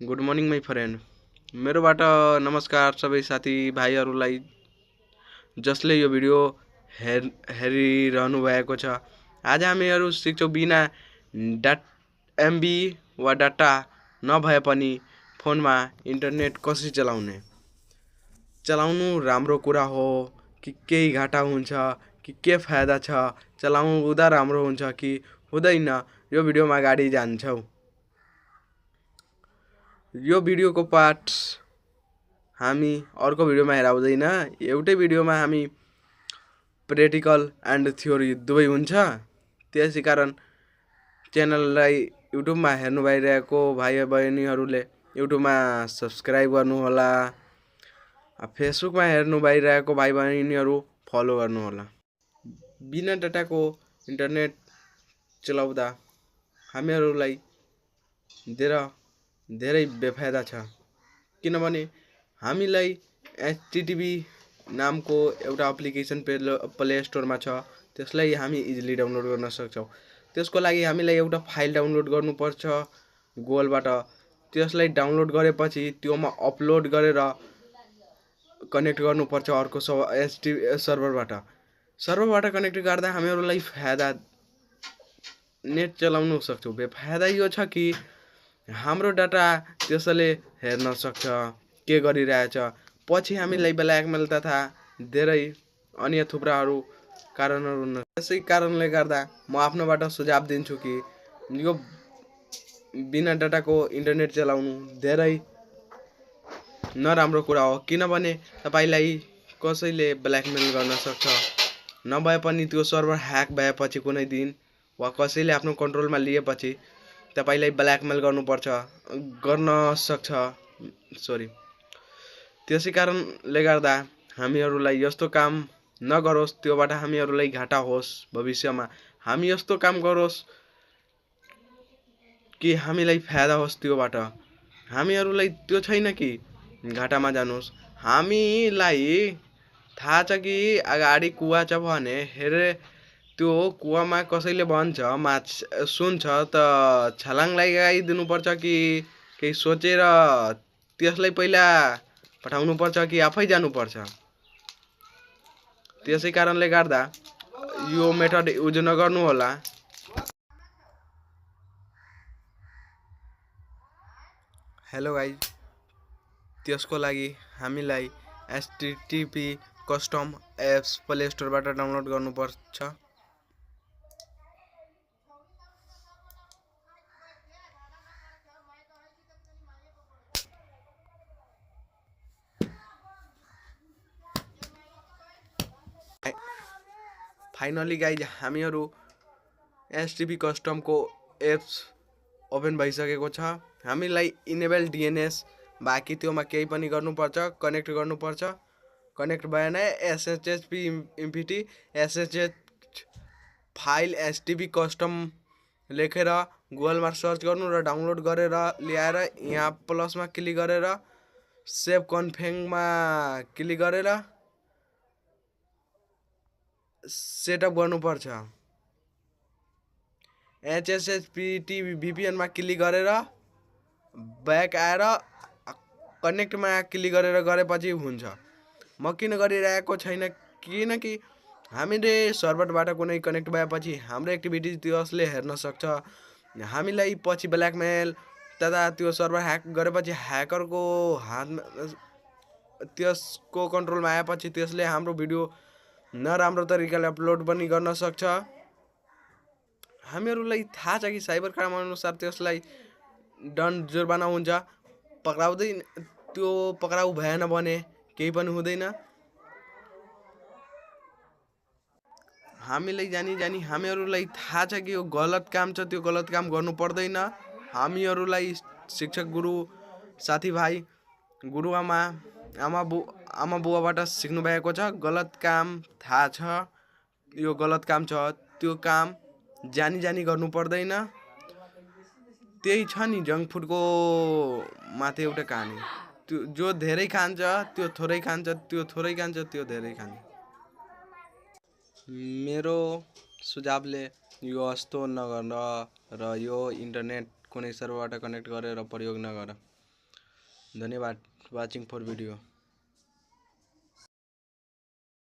Good morning my friend. मेरोबाट नमस्कार सबै साथीभाइहरूलाई जसले यो भिडियो हेरिरहनु भएको छ। आज हामीहरू सिक्छौँ बिना एमबी वा डाटा नभए पनि फोनमा इन्टरनेट कसरी चलाउनु राम्रो कुरा हो कि केही घाटा हुन्छ कि के फाइदा छ, चलाउँदा राम्रो हुन्छ कि हुँदैन, यो भिडियोमा अगाडि जान्छौँ। यो भिडियोको पार्ट हामी अर्को भिडियोमा हेर्दा हुँदैन। एउटै भिडियोमा हामी प्र्याक्टिकल एन्ड थ्योरी दुवै हुन्छ। त्यसै कारण च्यानललाई युट्युबमा हेर्नु भइरहेको भाइ बहिनीहरूले युट्युबमा सब्सक्राइब गर्नुहोला। फेसबुकमा हेर्नु भइरहेको भाइ बहिनीहरू फलो गर्नुहोला। बिना डाटाको इन्टरनेट चलाउँदा हामीहरूलाई धेरै बेफाइदा छ, किनभने हामीलाई एचटिटिपी नामको एउटा एप्लिकेसन प्ले स्टोरमा छ। त्यसलाई हामी इजिली डाउनलोड गर्न सक्छौँ। त्यसको लागि हामीलाई एउटा फाइल डाउनलोड गर्नुपर्छ गुगलबाट। त्यसलाई डाउनलोड गरेपछि त्योमा अपलोड गरेर कनेक्ट गर्नुपर्छ अर्को सर्भरबाट कनेक्ट गर्दा हामीहरूलाई फाइदा नेट चलाउन सक्छौँ। बेफाइदा यो छ कि हाम्रो डाटा त्यसले हेर्न सक्छ के गरिरहेछ। पछि हामीलाई ब्ल्याकमेल तथा धेरै अन्य थुप्राहरू कारणहरू हुन्। त्यसै कारणले गर्दा म आफ्नोबाट सुझाव दिन्छु कि यो बिना डाटाको इन्टरनेट चलाउनु धेरै नराम्रो कुरा हो, किनभने तपाईँलाई कसैले ब्ल्याकमेल गर्न सक्छ। नभए पनि त्यो सर्भर ह्याक भएपछि कुनै दिन वा कसैले आफ्नो कन्ट्रोलमा लिएपछि तपाईलाई ब्ल्याकमेल गर्न सक्छ। त्यसै कारणले गर्दा हामीहरूलाई यस्तो काम नगरोस्, त्योबाट हामीहरूलाई घाटा होस्। भविष्यमा हामी यस्तो काम गरोस् कि हामीलाई फाइदा होस्। त्योबाट हामीहरूलाई त्यो छैन कि घाटामा जानुहोस्। हामीलाई थाहा छ कि अगाडि कुवा छ भने हेरे त्यो कुवामा कसैले भन्छ सुन्छ त छलाङ लगाइदिनुपर्छ कि केही सोचेर त्यसलाई पहिला पठाउनुपर्छ कि आफै जानुपर्छ। त्यसै कारणले गर्दा यो मेथड युज नगर्नु होला। हेलो गाइज, त्यसको लागि हामीलाई एचटिटिपी कस्टम एप्स प्ले स्टोरबाट डाउनलोड गर्नुपर्छ। फाइनली गाइज हामीहरू एचटिपी कस्टमको एप्स ओपन भइसकेको छ। हामीलाई इनेबल डिएनएस बाँकी त्योमा केही पनि गर्नुपर्छ, कनेक्ट गर्नुपर्छ। कनेक्ट भएन एसएचएचपी इम्पिटी एसएचएच फाइल एचटिपी कस्टम लेखेर गुगलमा सर्च गर्नु र डाउनलोड गरेर ल्याएर यहाँ प्लसमा क्लिक गरेर सेभ कन्फिगमा क्लिक गरेर सेटअप गर्नुपर्छ। एचएसएचपीटी भिपिएनमा क्लिक गरेर ब्याक आएर कनेक्टमा क्लिक गरेपछि हुन्छ। म किन गरिरहेको छैन, किनकि हामीले सर्भरबाट कुनै कनेक्ट भएपछि हाम्रो एक्टिभिटिज त्यसले हेर्न सक्छ। हामीलाई पछि ब्ल्याकमेल तथा त्यो सर्भर ह्याक गरेपछि ह्याकरको हातमा त्यसको कन्ट्रोलमा आएपछि त्यसले हाम्रो भिडियो नराम्रो तरिकाले अपलोड पनि गर्न सक्छ। हामीहरूलाई थाहा छ कि साइबर क्राइम अनुसार त्यसलाई दण्ड जुर्माना हुन्छ। त्यो पक्राउ भएन भने केही पनि हुँदैन। हामीलाई जानी हामीहरूलाई थाहा छ कि यो गलत काम छ, त्यो गलत काम गर्नु पर्दैन। हामीहरूलाई शिक्षक गुरु साथीभाइ आमा बुवाबाट सिक्नु भएको छ। गलत काम थाहा छ यो गलत काम छ, त्यो काम जानी गर्नु पर्दैन। त्यही छ नि जङ्क फुडको माथि एउटा कहानी, त्यो जो धेरै खान्छ त्यो थोरै खान्छ, त्यो थोरै खान्छ त्यो धेरै खान्छ। मेरो सुझावले यो यस्तो नगर र यो इन्टरनेट कुनै सर्भरबाट कनेक्ट गरेर प्रयोग नगर। धन्यवाद वाचिङ फर भिडियो।